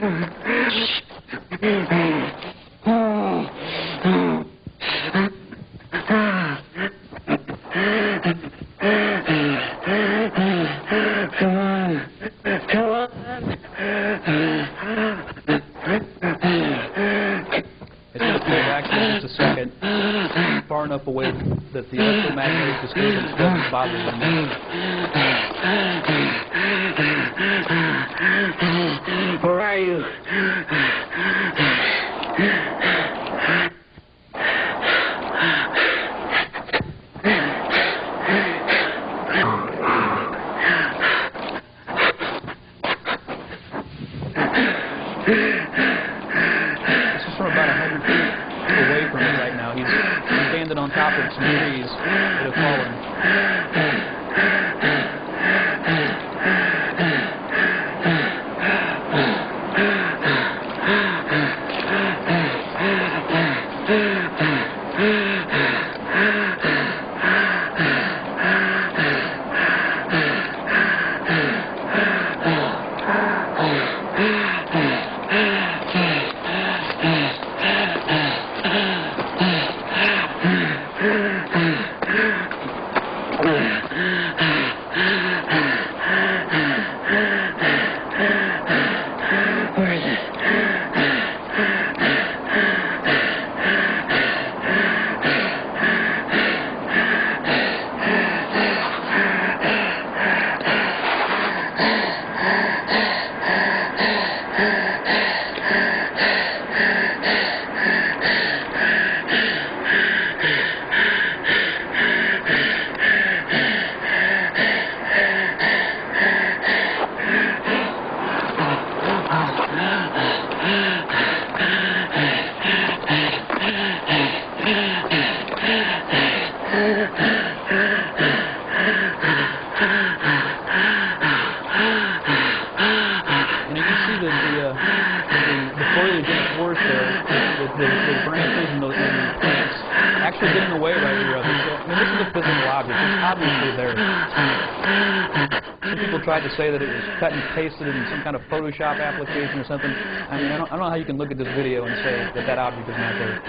Far enough away that the electromagnetic disturbance doesn't bother them. Where are you? This is from about 100 feet away from me right now. He's standing on top of some trees that have fallen. Where is it? the branches and the plants actually get in the way right here of it. So, I mean, this is a physical object. It's obviously there. Some people tried to say that it was cut and pasted in some kind of Photoshop application or something. I mean, I don't know how you can look at this video and say that that object is not there.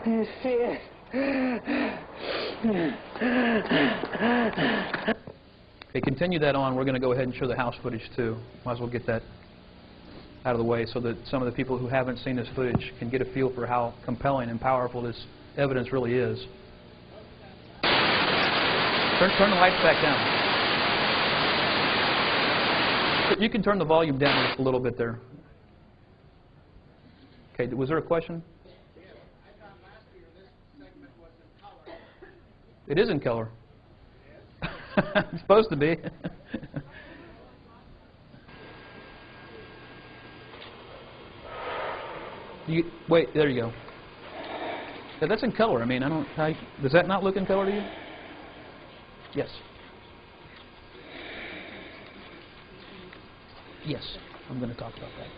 You see it? Okay, continue that on. We're going to go ahead and show the house footage too. Might as well get that out of the way so that some of the people who haven't seen this footage can get a feel for how compelling and powerful this evidence really is. Turn the lights back down. You can turn the volume down just a little bit there. Okay, was there a question? It is in color. It's supposed to be. Wait, there you go. Yeah, that's in color. I mean, I don't. Does that not look in color to you? Yes. Yes, I'm going to talk about that.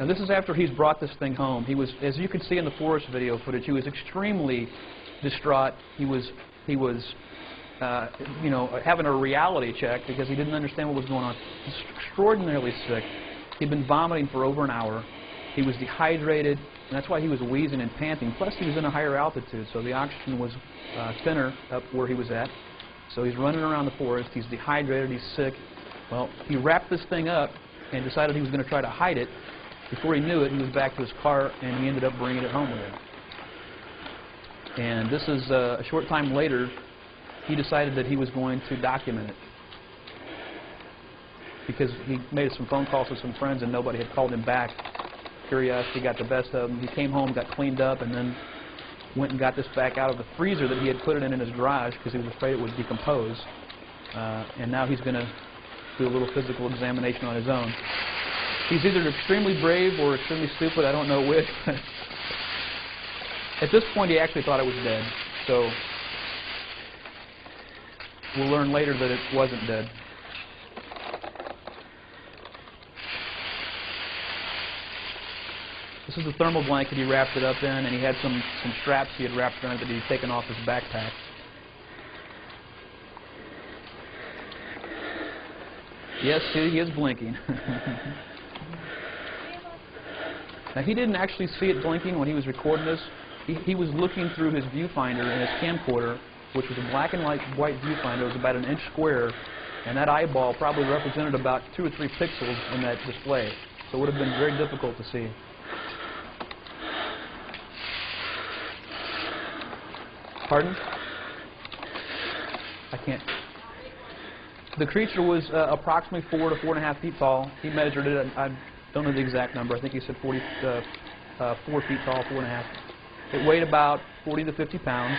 Now this is after he's brought this thing home. He was, as you can see in the forest video footage, he was extremely distraught. He was you know, having a reality check because he didn't understand what was going on. He was extraordinarily sick. He'd been vomiting for over an hour. He was dehydrated, and that's why he was wheezing and panting. Plus, he was in a higher altitude, so the oxygen was thinner up where he was at. So he's running around the forest. He's dehydrated. He's sick. Well, he wrapped this thing up and decided he was going to try to hide it. Before he knew it, he was back to his car, and he ended up bringing it home with him. And this is a short time later, he decided that he was going to document it. Because he made some phone calls to some friends, and nobody had called him back. Curiosity got the best of him. He came home, got cleaned up, and then went and got this back out of the freezer that he had put it in his garage because he was afraid it would decompose. And now he's going to do a little physical examination on his own. He's either extremely brave or extremely stupid. I don't know which. But at this point, he actually thought it was dead. So we'll learn later that it wasn't dead. This is the thermal blanket he wrapped it up in, and he had some straps he had wrapped around it that he'd taken off his backpack. Yes, see, he is blinking. Now, he didn't actually see it blinking when he was recording this. He was looking through his viewfinder in his camcorder, which was a black and white viewfinder. It was about an inch square, and that eyeball probably represented about 2 or 3 pixels in that display. So it would have been very difficult to see. Pardon? I can't. The creature was approximately 4 to 4.5 feet tall. He measured it. I don't know the exact number. I think he said 4 feet tall, 4.5. It weighed about 40 to 50 pounds.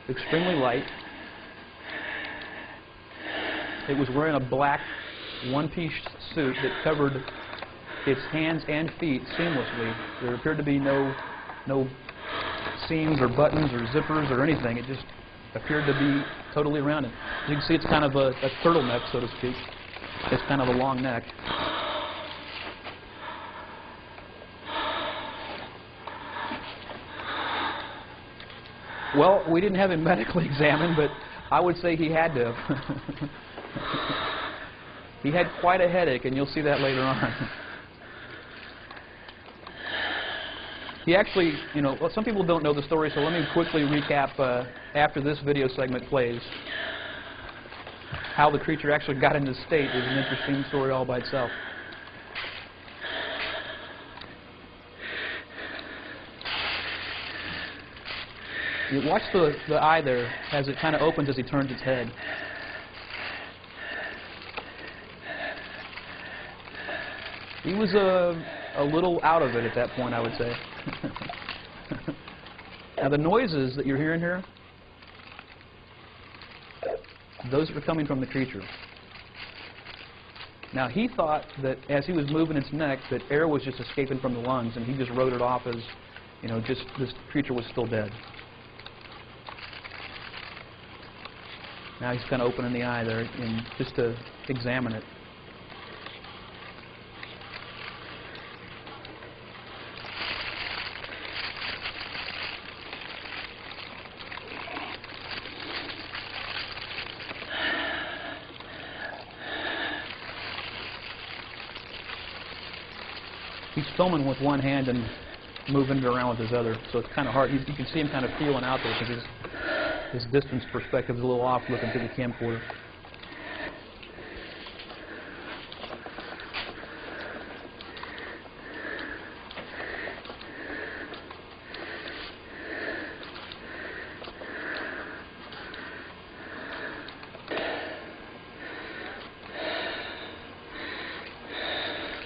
Extremely light. It was wearing a black one-piece suit that covered its hands and feet seamlessly. There appeared to be no seams or buttons or zippers or anything. It just appeared to be totally rounded. As you can see, it's kind of a turtleneck, so to speak. It's kind of a long neck. Well, we didn't have him medically examined, but I would say he had to have. He had quite a headache, and you'll see that later on. He actually, you know, well, some people don't know the story, so let me quickly recap after this video segment plays. How the creature actually got in this state is an interesting story all by itself. You watch the eye there as it kind of opens as he turns its head. He was a little out of it at that point, I would say. Now the noises that you're hearing here, those are coming from the creature. Now he thought that as he was moving its neck that air was just escaping from the lungs, and he just wrote it off as, you know, just this creature was still dead. Now he's kind of opening the eye there just to examine it. He's filming with one hand and moving it around with his other, so it's kind of hard. You can see him kind of feeling out there because his distance perspective is a little off looking through the camcorder.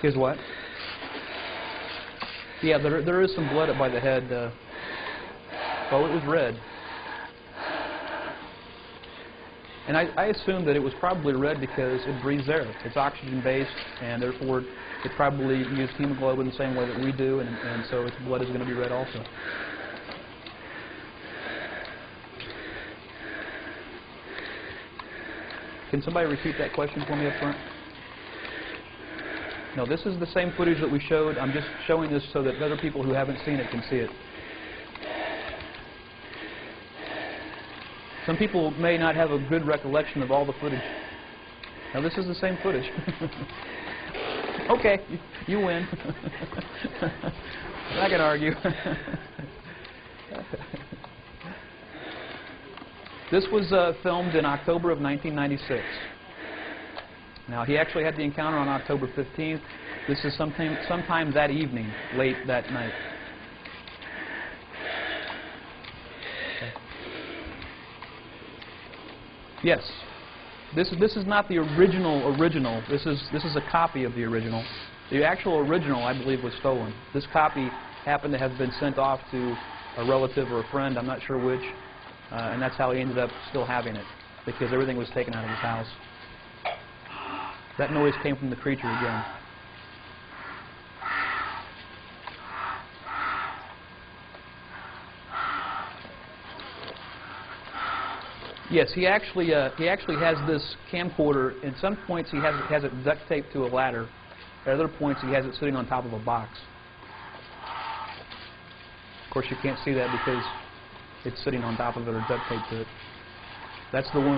His what? Yeah, there is some blood up by the head. Oh, it was red. And I assume that it was probably red because it breathes air. It's oxygen-based, and therefore it probably used hemoglobin the same way that we do, and so its blood is going to be red also. Can somebody repeat that question for me up front? No, this is the same footage that we showed. I'm just showing this so that other people who haven't seen it can see it. Some people may not have a good recollection of all the footage. Now, this is the same footage. Okay, you win. I can argue. This was filmed in October of 1996. Now, he actually had the encounter on October 15th. This is sometime that evening, late that night. Yes. This is not the original. This is a copy of the original. The actual original, I believe, was stolen. This copy happened to have been sent off to a relative or a friend, I'm not sure which, and that's how he ended up still having it, because everything was taken out of his house. That noise came from the creature again. Yes, he actually has this camcorder. At some points, he has it duct taped to a ladder. At other points, he has it sitting on top of a box. Of course, you can't see that because it's sitting on top of it or duct taped to it. That's the wound.